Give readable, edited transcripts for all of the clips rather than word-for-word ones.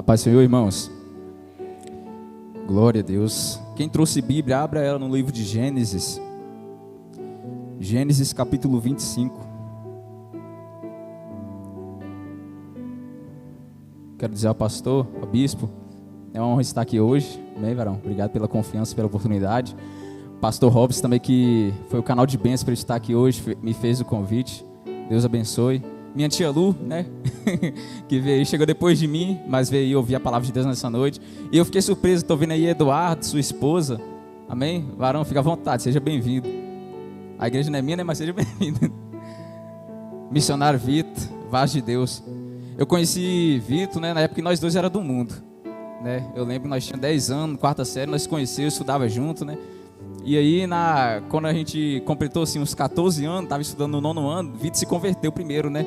A paz do Senhor, irmãos. Glória a Deus. Quem trouxe Bíblia, abra ela no livro de Gênesis. Gênesis capítulo 25. Quero dizer ao pastor, ao bispo, é uma honra estar aqui hoje. Amém, varão? Obrigado pela confiança, pela oportunidade. Pastor Robson também, que foi o canal de bênção para estar aqui hoje, me fez o convite. Deus abençoe. Minha tia Lu, né, que veio, chegou depois de mim, mas veio ouvir a palavra de Deus nessa noite. E eu fiquei surpreso, estou vendo aí Eduardo, sua esposa. Amém? Varão, fica à vontade, seja bem-vindo. A igreja não é minha, né, mas seja bem-vindo. Missionário Vitor, Vaz de Deus. Eu conheci Vitor, né, na época que nós dois era do mundo, né? Eu lembro que nós tínhamos 10 anos, quarta série, nós conhecemos, estudava junto, né? E aí, quando a gente completou assim, uns 14 anos, estava estudando no 9º ano, Vitor se converteu primeiro, né?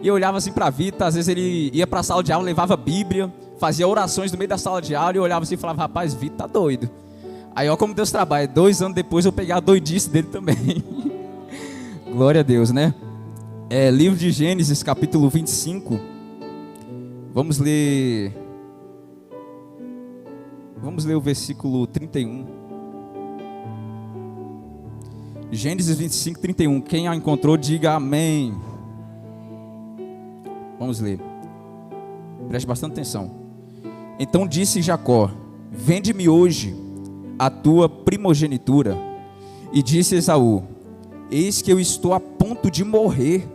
E eu olhava assim para Vitor, às vezes ele ia para a sala de aula, levava a Bíblia, fazia orações no meio da sala de aula, e eu olhava assim e falava, rapaz, Vitor tá doido. Aí, ó como Deus trabalha, 2 anos depois eu peguei a doidice dele também. Glória a Deus, né? Livro de Gênesis, capítulo 25. Vamos ler o versículo 31. Gênesis 25, 31. Quem a encontrou, diga amém. Vamos ler. Preste bastante atenção. Então disse Jacó: vende-me hoje a tua primogenitura. E disse Esaú: eis que eu estou a ponto de morrer,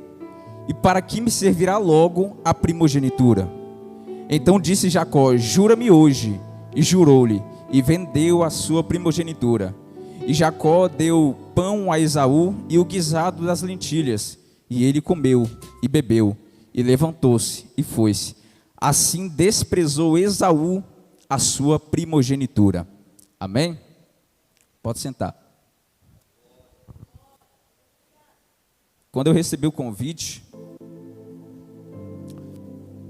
e para que me servirá logo a primogenitura? Então disse Jacó: jura-me hoje. E jurou-lhe, e vendeu a sua primogenitura. E Jacó deu pão a Esaú e o guisado das lentilhas. E ele comeu e bebeu, e levantou-se e foi-se. Assim desprezou Esaú a sua primogenitura. Amém? Pode sentar. Quando eu recebi o convite,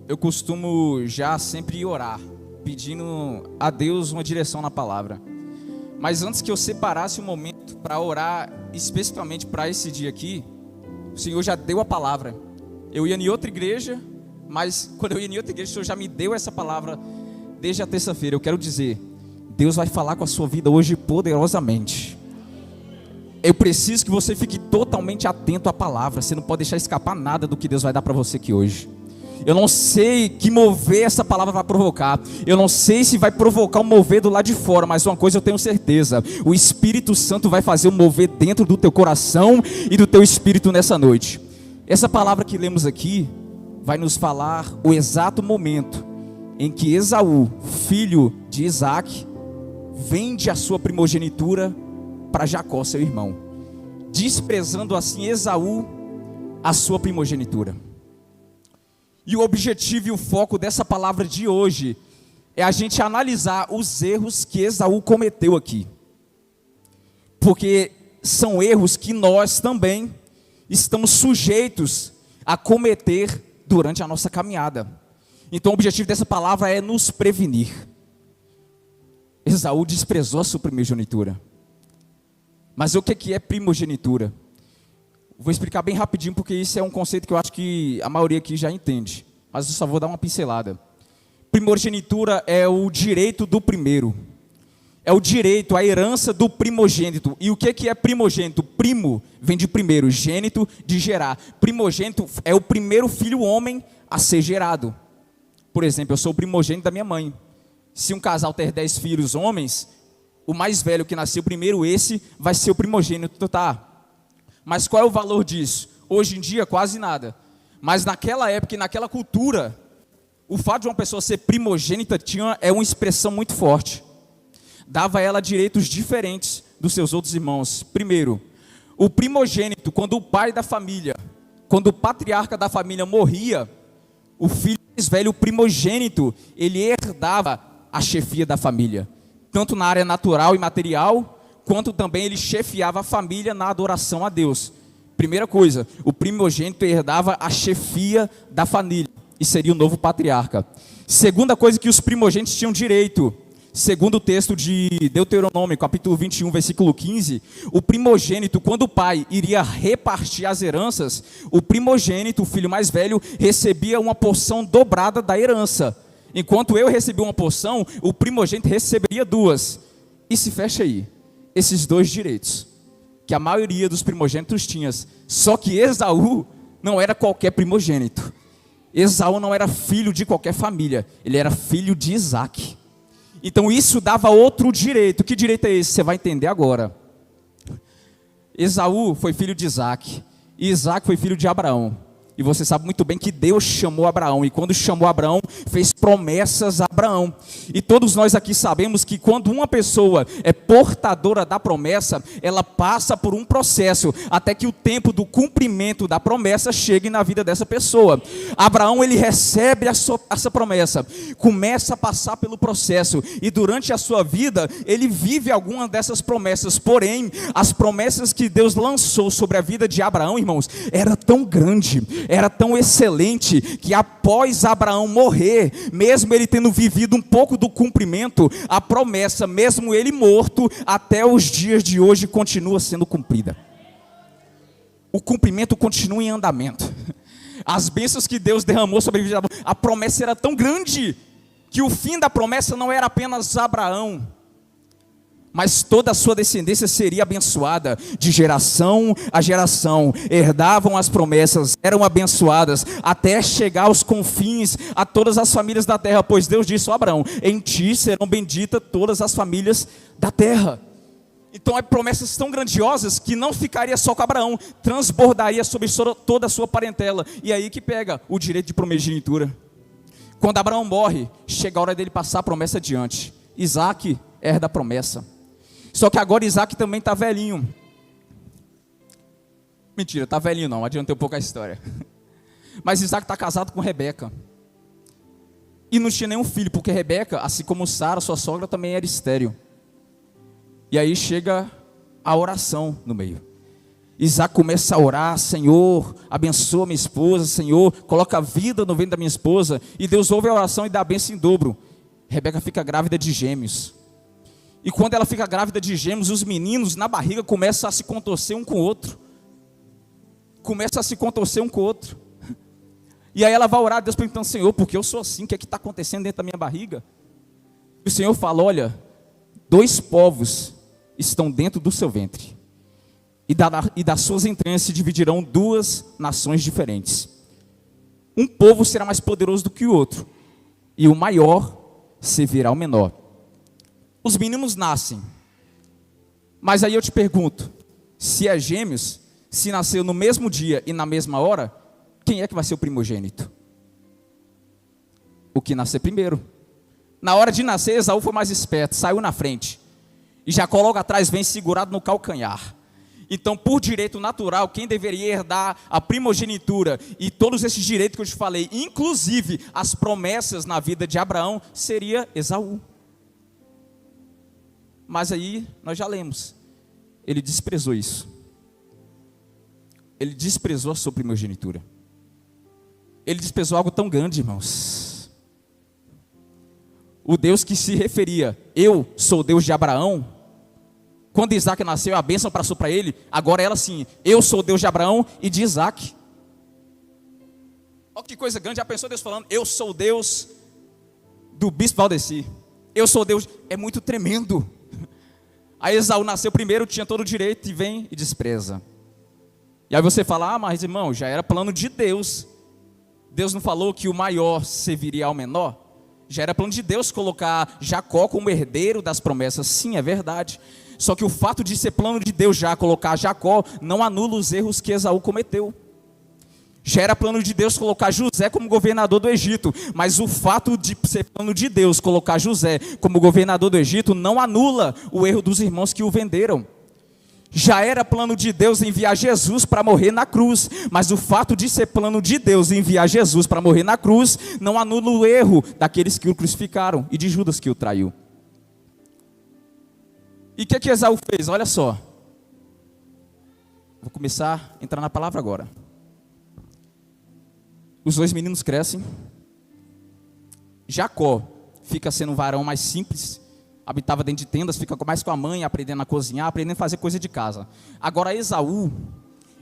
eu costumo já sempre orar, pedindo a Deus uma direção na palavra. Mas antes que eu separasse um momento para orar especificamente para esse dia aqui, o Senhor já deu a palavra. Eu ia em outra igreja, mas quando eu ia em outra igreja, o Senhor já me deu essa palavra desde a terça-feira. Eu quero dizer, Deus vai falar com a sua vida hoje poderosamente. Eu preciso que você fique totalmente atento à palavra. Você não pode deixar escapar nada do que Deus vai dar para você aqui hoje. Eu não sei que mover essa palavra vai provocar. Eu não sei se vai provocar um mover do lado de fora. Mas uma coisa eu tenho certeza: o Espírito Santo vai fazer um mover dentro do teu coração e do teu espírito nessa noite. Essa palavra que lemos aqui vai nos falar o exato momento em que Esaú, filho de Isaac, vende a sua primogenitura para Jacó, seu irmão, desprezando assim Esaú a sua primogenitura. E o objetivo e o foco dessa palavra de hoje é a gente analisar os erros que Esaú cometeu aqui. Porque são erros que nós também estamos sujeitos a cometer durante a nossa caminhada. Então o objetivo dessa palavra é nos prevenir. Esaú desprezou a sua primogenitura. Mas o que é primogenitura? Vou explicar bem rapidinho, porque isso é um conceito que eu acho que a maioria aqui já entende. Mas eu só vou dar uma pincelada. Primogenitura é o direito do primeiro. É o direito, a herança do primogênito. E o que é primogênito? Primo vem de primeiro, gênito de gerar. Primogênito é o primeiro filho homem a ser gerado. Por exemplo, eu sou o primogênito da minha mãe. Se um casal ter 10 filhos homens, o mais velho que nasceu primeiro, esse vai ser o primogênito, tá? Mas qual é o valor disso? Hoje em dia, quase nada. Mas naquela época e naquela cultura, o fato de uma pessoa ser primogênita é uma expressão muito forte. Dava a ela direitos diferentes dos seus outros irmãos. Primeiro, o primogênito, quando o pai da família, quando o patriarca da família morria, o filho mais velho, o primogênito, ele herdava a chefia da família. Tanto na área natural e material, quanto também ele chefiava a família na adoração a Deus. Primeira coisa, o primogênito herdava a chefia da família, e seria o novo patriarca. Segunda coisa que os primogênitos tinham direito, segundo o texto de Deuteronômio, capítulo 21, versículo 15, o primogênito, quando o pai iria repartir as heranças, o primogênito, o filho mais velho, recebia uma porção dobrada da herança. Enquanto eu recebi uma porção, o primogênito receberia duas. E se fecha aí, esses dois direitos, que a maioria dos primogênitos tinha. Só que Esaú não era qualquer primogênito. Esaú não era filho de qualquer família, ele era filho de Isaac. Então isso dava outro direito. Que direito é esse? Você vai entender agora. Esaú foi filho de Isaac, e Isaac foi filho de Abraão. E você sabe muito bem que Deus chamou Abraão, e quando chamou Abraão, fez promessas a Abraão. E todos nós aqui sabemos que quando uma pessoa é portadora da promessa, ela passa por um processo, até que o tempo do cumprimento da promessa chegue na vida dessa pessoa. Abraão, ele recebe essa promessa, começa a passar pelo processo, e durante a sua vida, ele vive alguma dessas promessas. Porém, as promessas que Deus lançou sobre a vida de Abraão, irmãos, era tão grande, era tão excelente, que após Abraão morrer, mesmo ele tendo vivido um pouco do cumprimento, a promessa, mesmo ele morto, até os dias de hoje continua sendo cumprida. O cumprimento continua em andamento. As bênçãos que Deus derramou sobre a vida de Abraão, a promessa era tão grande, que o fim da promessa não era apenas Abraão, mas toda a sua descendência seria abençoada, de geração a geração, herdavam as promessas, eram abençoadas, até chegar aos confins, a todas as famílias da terra, pois Deus disse a Abraão, em ti serão benditas todas as famílias da terra. Então, há promessas tão grandiosas, que não ficaria só com Abraão, transbordaria sobre toda a sua parentela, e aí que pega o direito de primogenitura. Quando Abraão morre, chega a hora dele passar a promessa adiante. Isaac herda a promessa. Só que agora Isaac também está velhinho. Mentira, está velhinho não, adiantei um pouco a história. Mas Isaac está casado com Rebeca. E não tinha nenhum filho, porque Rebeca, assim como Sara, sua sogra, também era estéril. E aí chega a oração no meio. Isaac começa a orar, Senhor, abençoa minha esposa, Senhor, coloca vida no ventre da minha esposa. E Deus ouve a oração e dá a bênção em dobro. Rebeca fica grávida de gêmeos. E quando ela fica grávida de gêmeos, os meninos na barriga começam a se contorcer um com o outro. E aí ela vai orar a Deus perguntando, Senhor, porque eu sou assim, o que é que está acontecendo dentro da minha barriga? E o Senhor fala, olha, 2 povos estão dentro do seu ventre. E das suas entranhas se dividirão 2 nações diferentes. Um povo será mais poderoso do que o outro, e o maior servirá ao menor. Os meninos nascem, mas aí eu te pergunto, se é gêmeos, se nasceu no mesmo dia e na mesma hora, quem é que vai ser o primogênito? O que nascer primeiro. Na hora de nascer, Esaú foi mais esperto, saiu na frente, e Jacó logo atrás vem segurado no calcanhar. Então, por direito natural, quem deveria herdar a primogenitura e todos esses direitos que eu te falei, inclusive as promessas na vida de Abraão, seria Esaú. Mas aí, nós já lemos, ele desprezou isso. Ele desprezou a sua primogenitura. Ele desprezou algo tão grande, irmãos. O Deus que se referia, eu sou o Deus de Abraão. Quando Isaac nasceu, a bênção passou para ele. Agora ela sim, eu sou o Deus de Abraão e de Isaac. Olha que coisa grande, já pensou Deus falando, eu sou o Deus do bispo Valdeci. Eu sou o Deus, é muito tremendo. Aí Esaú nasceu primeiro, tinha todo o direito e vem e despreza. E aí você fala, mas irmão, já era plano de Deus. Deus não falou que o maior serviria ao menor? Já era plano de Deus colocar Jacó como herdeiro das promessas. Sim, é verdade. Só que o fato de ser plano de Deus já colocar Jacó, não anula os erros que Esaú cometeu. Já era plano de Deus colocar José como governador do Egito, mas o fato de ser plano de Deus colocar José como governador do Egito não anula o erro dos irmãos que o venderam. Já era plano de Deus enviar Jesus para morrer na cruz, mas o fato de ser plano de Deus enviar Jesus para morrer na cruz não anula o erro daqueles que o crucificaram e de Judas que o traiu. E o que Esaú fez? Olha só, vou começar a entrar na palavra agora. Os 2 meninos crescem. Jacó fica sendo um varão mais simples, habitava dentro de tendas, fica mais com a mãe, aprendendo a cozinhar, aprendendo a fazer coisa de casa. Agora Esaú,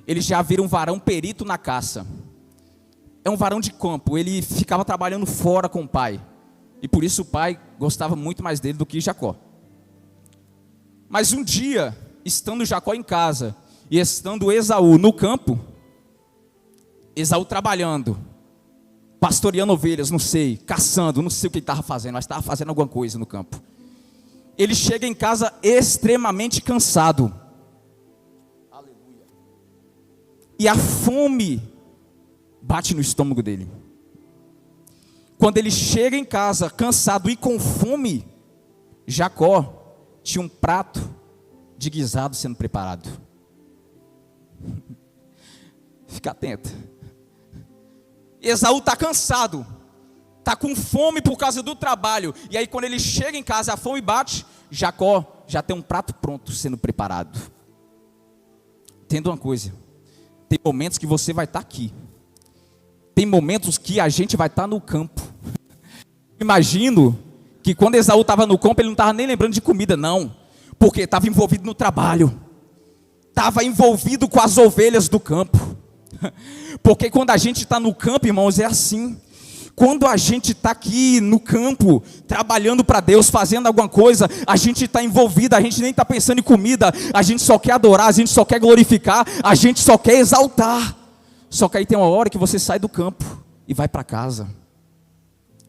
ele já vira um varão perito na caça. É um varão de campo, ele ficava trabalhando fora com o pai. E por isso o pai gostava muito mais dele do que Jacó. Mas um dia, estando Jacó em casa e estando Esaú no campo, Esaú trabalhando, pastoreando ovelhas, não sei, caçando, não sei o que ele estava fazendo, mas estava fazendo alguma coisa no campo. Ele chega em casa extremamente cansado. Aleluia. E a fome bate no estômago dele. Quando ele chega em casa cansado e com fome, Jacó tinha um prato de guisado sendo preparado. Fica atento. Esaú está cansado, está com fome por causa do trabalho. E aí quando ele chega em casa, a fome bate, Jacó já tem um prato pronto sendo preparado. Entenda uma coisa, tem momentos que você vai estar aqui, tem momentos que a gente vai estar no campo. Imagino que quando Esaú estava no campo, ele não estava nem lembrando de comida, não, porque estava envolvido no trabalho, estava envolvido com as ovelhas do campo. Porque quando a gente está no campo, irmãos, é assim. Quando a gente está aqui no campo, trabalhando para Deus, fazendo alguma coisa, a gente está envolvido, a gente nem está pensando em comida, a gente só quer adorar, a gente só quer glorificar, a gente só quer exaltar. Só que aí tem uma hora que você sai do campo e vai para casa.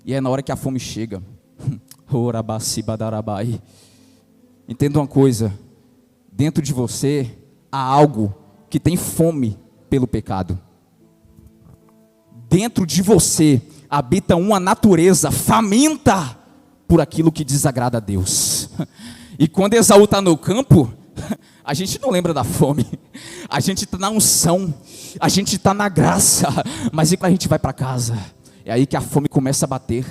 E é na hora que a fome chega. Entenda uma coisa, dentro de você há algo que tem fome pelo pecado. Dentro de você habita uma natureza faminta por aquilo que desagrada a Deus. E quando Esaú está no campo, a gente não lembra da fome, a gente está na unção, a gente está na graça, mas e quando a gente vai para casa, é aí que a fome começa a bater.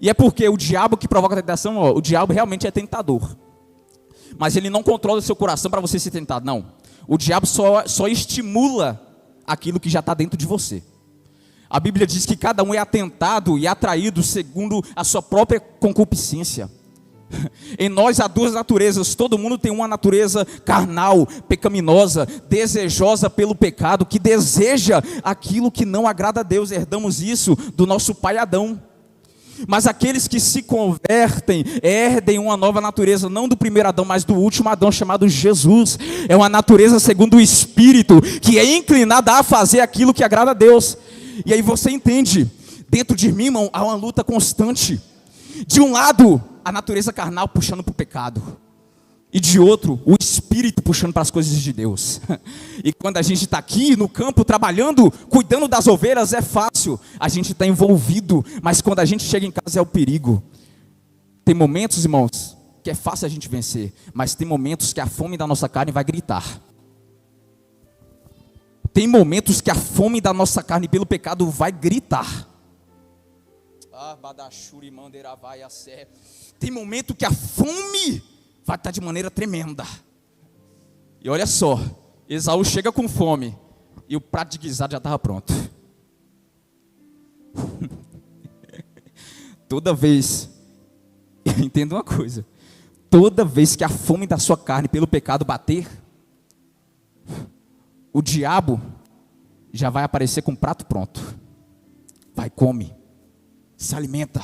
E é porque o diabo que provoca a tentação, o diabo realmente é tentador, mas ele não controla o seu coração para você ser tentado, não. O diabo só estimula aquilo que já está dentro de você. A Bíblia diz que cada um é atentado e atraído segundo a sua própria concupiscência. Em nós há duas naturezas, todo mundo tem uma natureza carnal, pecaminosa, desejosa pelo pecado, que deseja aquilo que não agrada a Deus. Herdamos isso do nosso pai Adão. Mas aqueles que se convertem, herdem uma nova natureza, não do primeiro Adão, mas do último Adão, chamado Jesus. É uma natureza segundo o Espírito, que é inclinada a fazer aquilo que agrada a Deus. E aí você entende, dentro de mim, irmão, há uma luta constante. De um lado, a natureza carnal puxando para o pecado, e de outro, o Espírito puxando para as coisas de Deus. E quando a gente está aqui no campo, trabalhando, cuidando das ovelhas, é fácil, a gente está envolvido, mas quando a gente chega em casa é o perigo. Tem momentos, irmãos, que é fácil a gente vencer, mas tem momentos que a fome da nossa carne vai gritar. Tem momentos que a fome da nossa carne pelo pecado vai gritar. Tem momento que a fome vai estar de maneira tremenda. E olha só, Esaú chega com fome e o prato de guisado já estava pronto. Toda vez, entenda uma coisa, toda vez que a fome da sua carne pelo pecado bater, o diabo já vai aparecer com o prato pronto. Vai, come, se alimenta.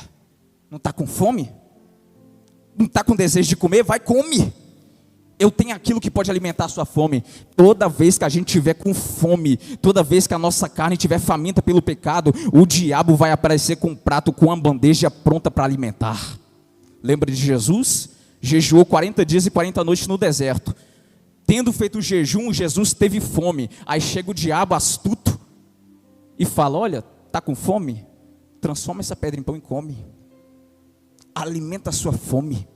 Não está com fome? Não está com desejo de comer? Vai, come. Eu tenho aquilo que pode alimentar a sua fome. Toda vez que a gente tiver com fome, toda vez que a nossa carne estiver faminta pelo pecado, o diabo vai aparecer com um prato, com uma bandeja pronta para alimentar. Lembra de Jesus? Jejuou 40 dias e 40 noites no deserto. Tendo feito o jejum, Jesus teve fome. Aí chega o diabo astuto e fala: olha, está com fome? Transforma essa pedra em pão e come. Alimenta a sua fome.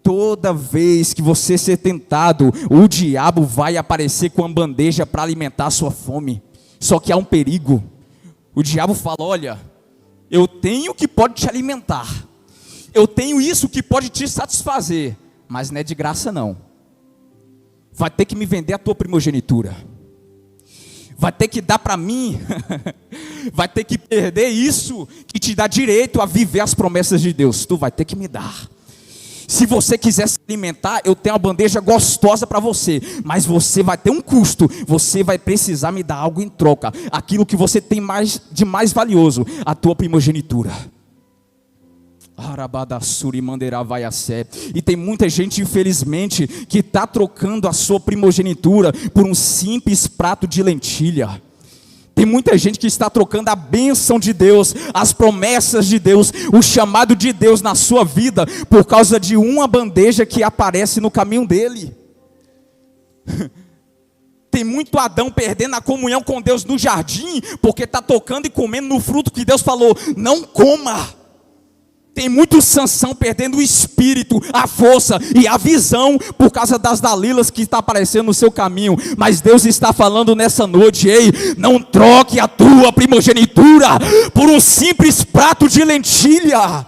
Toda vez que você ser tentado, o diabo vai aparecer com uma bandeja para alimentar a sua fome. Só que há um perigo. O diabo fala: olha, eu tenho o que pode te alimentar, eu tenho isso que pode te satisfazer, mas não é de graça não. Vai ter que me vender a tua primogenitura, vai ter que dar para mim, vai ter que perder isso que te dá direito a viver as promessas de Deus. Tu vai ter que me dar. Se você quiser se alimentar, eu tenho uma bandeja gostosa para você, mas você vai ter um custo, você vai precisar me dar algo em troca, aquilo que você tem de mais valioso, a tua primogenitura. E tem muita gente, infelizmente, que está trocando a sua primogenitura por um simples prato de lentilha. Tem muita gente que está trocando a bênção de Deus, as promessas de Deus, o chamado de Deus na sua vida, por causa de uma bandeja que aparece no caminho dele. Tem muito Adão perdendo a comunhão com Deus no jardim, porque está tocando e comendo no fruto que Deus falou, não coma. Tem muito Sansão perdendo o espírito, a força e a visão por causa das Dalilas que está aparecendo no seu caminho. Mas Deus está falando nessa noite, ei, não troque a tua primogenitura por um simples prato de lentilha.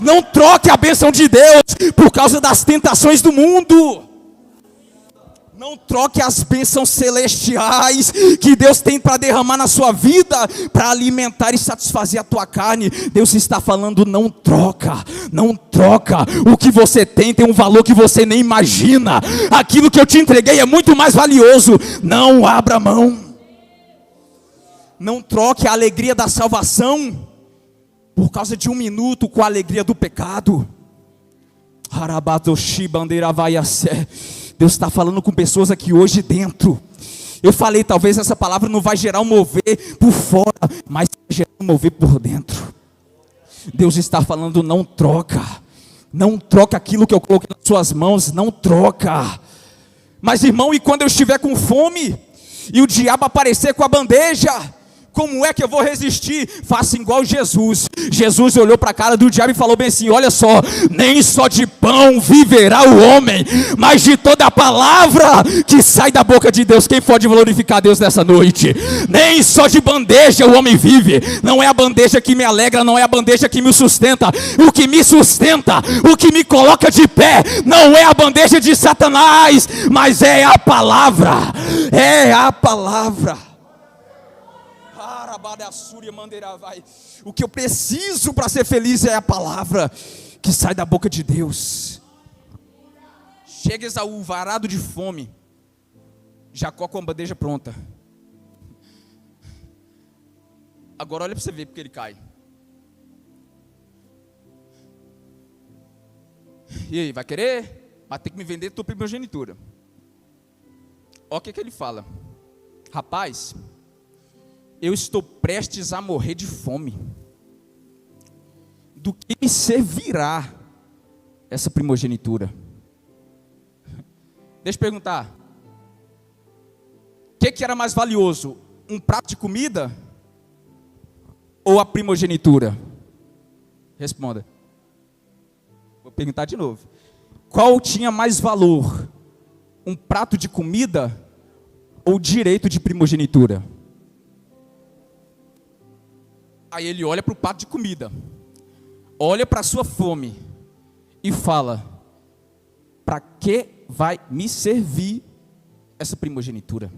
Não troque a bênção de Deus por causa das tentações do mundo. Não troque as bênçãos celestiais que Deus tem para derramar na sua vida, para alimentar e satisfazer a tua carne. Deus está falando, não troca, não troca. O que você tem um valor que você nem imagina. Aquilo que eu te entreguei é muito mais valioso. Não abra mão. Não troque a alegria da salvação por causa de um minuto com a alegria do pecado. Deus está falando com pessoas aqui hoje dentro. Eu falei, talvez essa palavra não vai gerar um mover por fora, mas vai gerar um mover por dentro. Deus está falando, não troca. Não troca aquilo que eu coloquei nas suas mãos, não troca. Mas irmão, e quando eu estiver com fome, e o diabo aparecer com a bandeja, como é que eu vou resistir? Faça igual Jesus. Jesus olhou para a cara do diabo e falou bem assim, olha só, nem só de pão viverá o homem, mas de toda a palavra que sai da boca de Deus. Quem pode glorificar a Deus nessa noite? Nem só de bandeja o homem vive. Não é a bandeja que me alegra, não é a bandeja que me sustenta. O que me sustenta, o que me coloca de pé, não é a bandeja de Satanás, mas é a palavra. É a palavra. O que eu preciso para ser feliz é a palavra que sai da boca de Deus. Chega Esaú, varado de fome, Jacó com a bandeja pronta. Agora olha para você ver porque ele cai. E aí, vai querer? Vai ter que me vender tua primogenitura. Olha o que ele fala. Rapaz, eu estou prestes a morrer de fome. Do que me servirá essa primogenitura? Deixa eu perguntar. O que era mais valioso? Um prato de comida? Ou a primogenitura? Responda. Vou perguntar de novo. Qual tinha mais valor? Um prato de comida? Ou direito de primogenitura? Aí ele olha para o prato de comida, olha para a sua fome e fala, para que vai me servir essa primogenitura?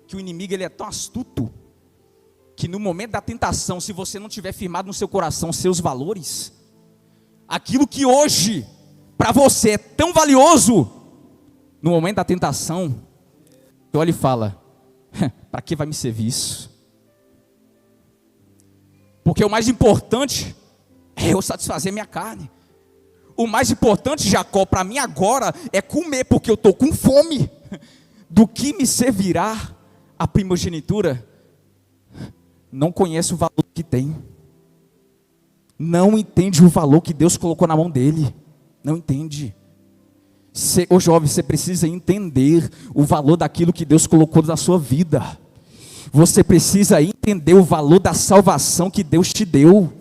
Que o inimigo ele é tão astuto, que no momento da tentação, se você não tiver firmado no seu coração seus valores, aquilo que hoje para você é tão valioso, no momento da tentação, você olha e fala, para que vai me servir isso? Porque o mais importante é eu satisfazer minha carne. O mais importante, Jacó, para mim agora é comer, porque eu estou com fome. Do que me servirá a primogenitura? Não conhece o valor que tem. Não entende o valor que Deus colocou na mão dele. Não entende. Ô jovem, você precisa entender o valor daquilo que Deus colocou na sua vida. Você precisa entender o valor da salvação que Deus te deu.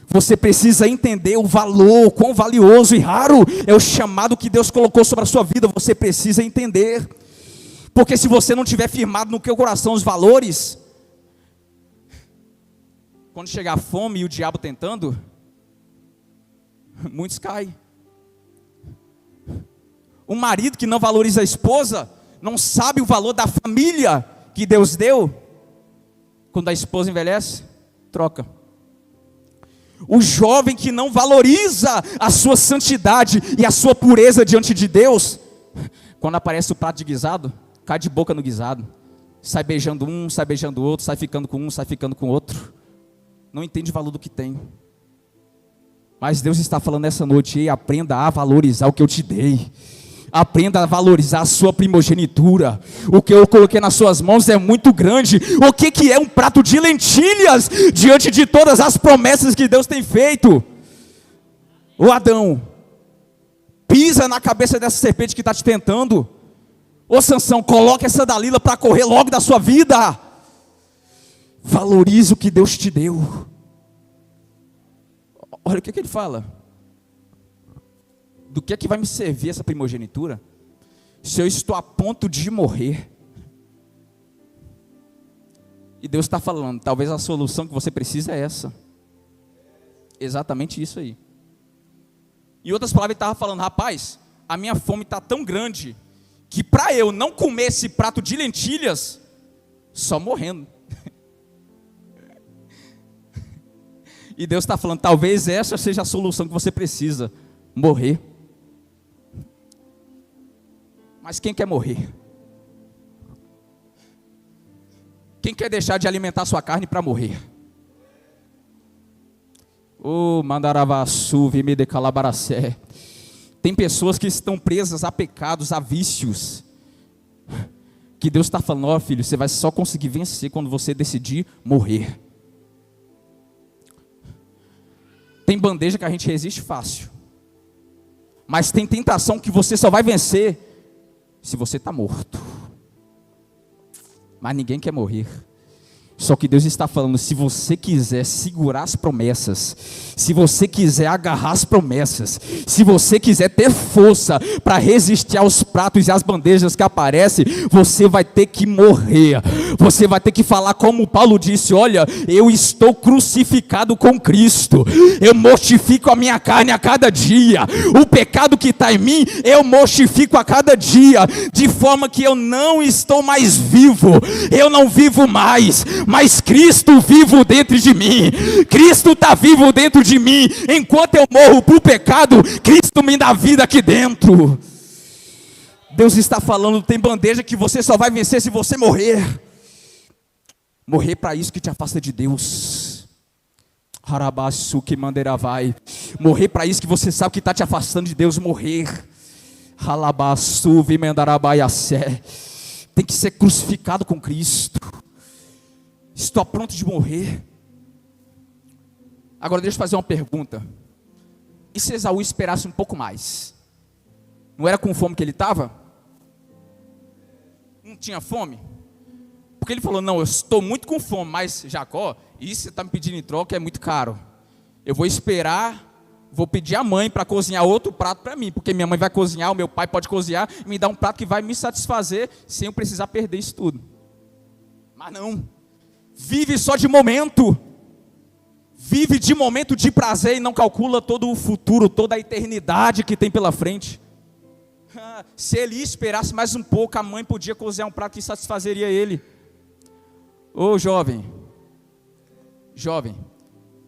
Você precisa entender o valor, quão valioso e raro é o chamado que Deus colocou sobre a sua vida. Você precisa entender. Porque se você não tiver firmado no teu coração os valores, quando chegar a fome e o diabo tentando, muitos caem. Um marido que não valoriza a esposa, não sabe o valor da família que Deus deu. Quando a esposa envelhece, troca. O jovem que não valoriza a sua santidade e a sua pureza diante de Deus, quando aparece o prato de guisado, cai de boca no guisado, sai beijando um, sai beijando o outro, sai ficando com um, sai ficando com o outro, não entende o valor do que tem. Mas Deus está falando nessa noite: ei, aprenda a valorizar o que eu te dei. Aprenda a valorizar a sua primogenitura. O que eu coloquei nas suas mãos é muito grande. O que é um prato de lentilhas diante de todas as promessas que Deus tem feito? Ô Adão, pisa na cabeça dessa serpente que está te tentando. Ô Sansão, coloque essa Dalila para correr logo da sua vida. Valorize o que Deus te deu. Olha o que ele fala. Do que é que vai me servir essa primogenitura se eu estou a ponto de morrer? E Deus está falando: talvez a solução que você precisa é essa. Exatamente isso aí. Em outras palavras, ele estava falando: rapaz, a minha fome está tão grande que para eu não comer esse prato de lentilhas, só morrendo. E Deus está falando: talvez essa seja a solução que você precisa, morrer. Mas quem quer morrer? Quem quer deixar de alimentar sua carne para morrer? Oh, mandaravassu, vime de calabaracé. Tem pessoas que estão presas a pecados, a vícios, que Deus está falando: ó filho, você vai só conseguir vencer quando você decidir morrer. Tem bandeja que a gente resiste fácil, mas tem tentação que você só vai vencer se você está morto. Mas ninguém quer morrer. Só que Deus está falando: se você quiser segurar as promessas, se você quiser agarrar as promessas, se você quiser ter força para resistir aos pratos e às bandejas que aparecem, você vai ter que morrer. Você vai ter que falar como Paulo disse: olha, eu estou crucificado com Cristo, eu mortifico a minha carne a cada dia, o pecado que está em mim, eu mortifico a cada dia, de forma que eu não estou mais vivo, eu não vivo mais, mas Cristo vivo dentro de mim. Cristo está vivo dentro de mim. Enquanto eu morro para o pecado, Cristo me dá vida aqui dentro. Deus está falando: tem bandeja que você só vai vencer se você morrer. Morrer para isso que te afasta de Deus. Harabassu que mandeira vai. Morrer para isso que você sabe que está te afastando de Deus. Morrer. Halabassu vimendarabaiassé. Tem que ser crucificado com Cristo. Estou a ponto de morrer. Agora deixa eu fazer uma pergunta. E se Esaú esperasse um pouco mais? Não era com fome que ele estava? Não tinha fome? Porque ele falou: não, eu estou muito com fome, mas Jacó, isso você está me pedindo em troca é muito caro. Eu vou esperar, vou pedir à mãe para cozinhar outro prato para mim, porque minha mãe vai cozinhar, o meu pai pode cozinhar e me dar um prato que vai me satisfazer sem eu precisar perder isso tudo. Mas não. Vive só de momento, vive de momento de prazer e não calcula todo o futuro, toda a eternidade que tem pela frente. Se ele esperasse mais um pouco, a mãe podia cozinhar um prato que satisfazeria ele. Ô jovem,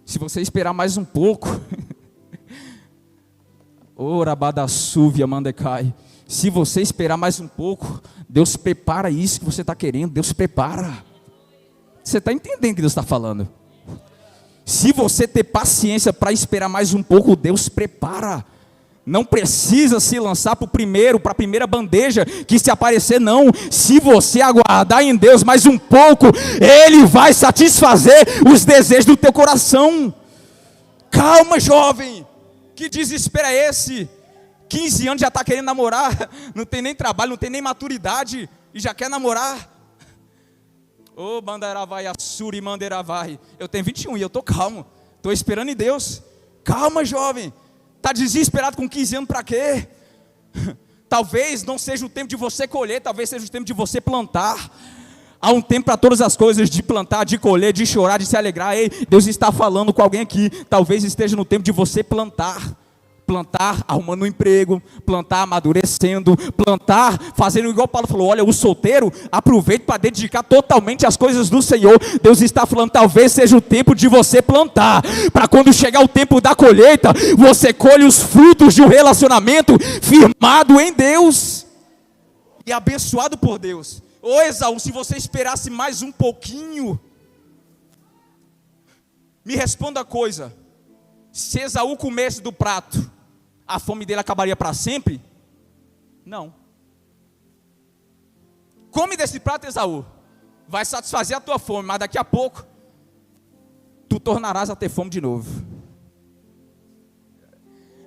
se você esperar mais um pouco, Orabadassúvia mandecai, se você esperar mais um pouco, Deus prepara isso que você está querendo, Deus prepara. Você está entendendo o que Deus está falando? Se você ter paciência para esperar mais um pouco, Deus prepara. Não precisa se lançar para a primeira bandeja que se aparecer, não. Se você aguardar em Deus mais um pouco, Ele vai satisfazer os desejos do teu coração. Calma, jovem, que desespero é esse? 15 anos já está querendo namorar, não tem nem trabalho, não tem nem maturidade e já quer namorar. Ô, Bandeiravai, Assuri, Mandeiravai. Eu tenho 21 e eu estou calmo. Estou esperando em Deus. Calma, jovem. Está desesperado com 15 anos para quê? Talvez não seja o tempo de você colher, talvez seja o tempo de você plantar. Há um tempo para todas as coisas, de plantar, de colher, de chorar, de se alegrar. Ei, Deus está falando com alguém aqui. Talvez esteja no tempo de você plantar. Plantar arrumando um emprego, plantar amadurecendo, plantar fazendo igual Paulo falou, olha, o solteiro, aproveite para dedicar totalmente às coisas do Senhor. Deus está falando, talvez seja o tempo de você plantar, para quando chegar o tempo da colheita, você colhe os frutos de um relacionamento firmado em Deus, e abençoado por Deus. Ô Esaú, se você esperasse mais um pouquinho, me responda a coisa, se Esaú comesse do prato, a fome dele acabaria para sempre? Não. Come desse prato, Esaú, vai satisfazer a tua fome, mas daqui a pouco, tu tornarás a ter fome de novo.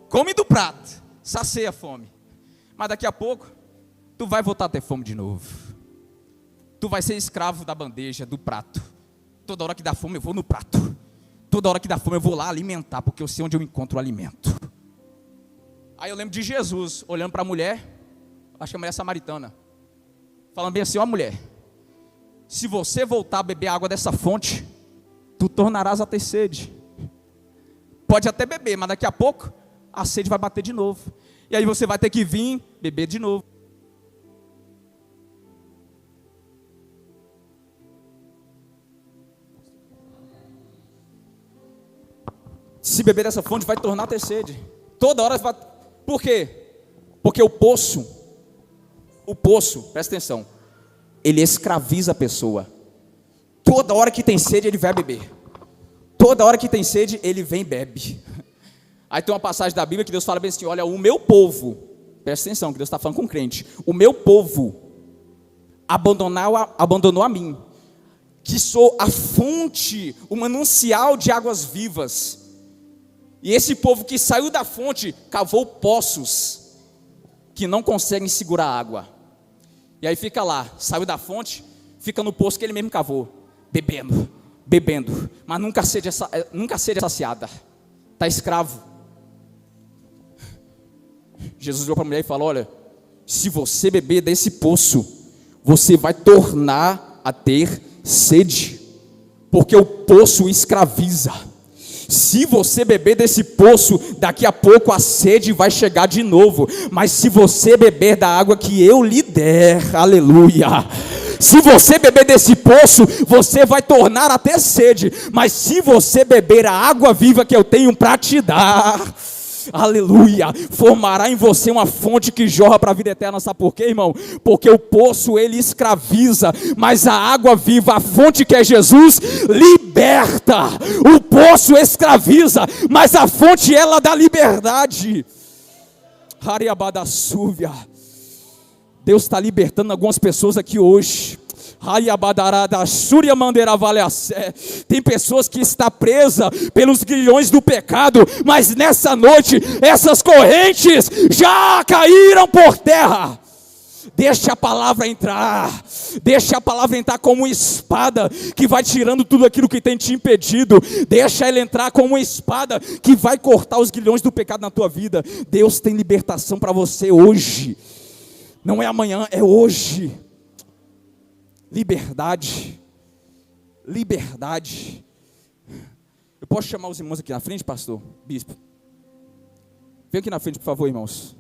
Come do prato, sacia a fome, mas daqui a pouco, tu vai voltar a ter fome de novo. Tu vai ser escravo da bandeja, do prato. Toda hora que dá fome eu vou no prato. Toda hora que dá fome eu vou lá alimentar, porque eu sei onde eu encontro o alimento. Aí eu lembro de Jesus, olhando para a mulher, acho que a mulher samaritana, falando bem assim, ó mulher, se você voltar a beber a água dessa fonte, tu tornarás a ter sede. Pode até beber, mas daqui a pouco, a sede vai bater de novo. E aí você vai ter que vir beber de novo. Se beber dessa fonte vai tornar a ter sede. Toda hora vai... Por quê? Porque o poço, presta atenção, ele escraviza a pessoa. Toda hora que tem sede ele vai beber. Toda hora que tem sede ele vem e bebe. Aí tem uma passagem da Bíblia que Deus fala bem assim, olha, o meu povo, presta atenção que Deus está falando com o crente, o meu povo abandonou a mim, que sou a fonte, o manancial de águas vivas. E esse povo que saiu da fonte, cavou poços, que não conseguem segurar a água. E aí fica lá, saiu da fonte, fica no poço que ele mesmo cavou, bebendo, mas nunca sede saciada, está escravo. Jesus olhou para a mulher e falou, olha, se você beber desse poço, você vai tornar a ter sede, porque o poço escraviza. Se você beber desse poço, daqui a pouco a sede vai chegar de novo. Mas se você beber da água que eu lhe der, aleluia. Se você beber desse poço, você vai tornar a ter sede. Mas se você beber a água viva que eu tenho para te dar, aleluia, formará em você uma fonte que jorra para a vida eterna. Sabe por quê, irmão? Porque o poço ele escraviza, mas a água viva, a fonte que é Jesus, liberta. O poço escraviza, mas a fonte ela dá liberdade. Deus está libertando algumas pessoas aqui hoje. Tem pessoas que estão presas pelos grilhões do pecado, mas nessa noite essas correntes já caíram por terra. Deixa a palavra entrar, deixa a palavra entrar como uma espada que vai tirando tudo aquilo que tem te impedido. Deixa ela entrar como uma espada que vai cortar os grilhões do pecado na tua vida. Deus tem libertação para você hoje, não é amanhã, é hoje. Liberdade. Eu posso chamar os irmãos aqui na frente, pastor? Bispo? Vem aqui na frente, por favor, irmãos.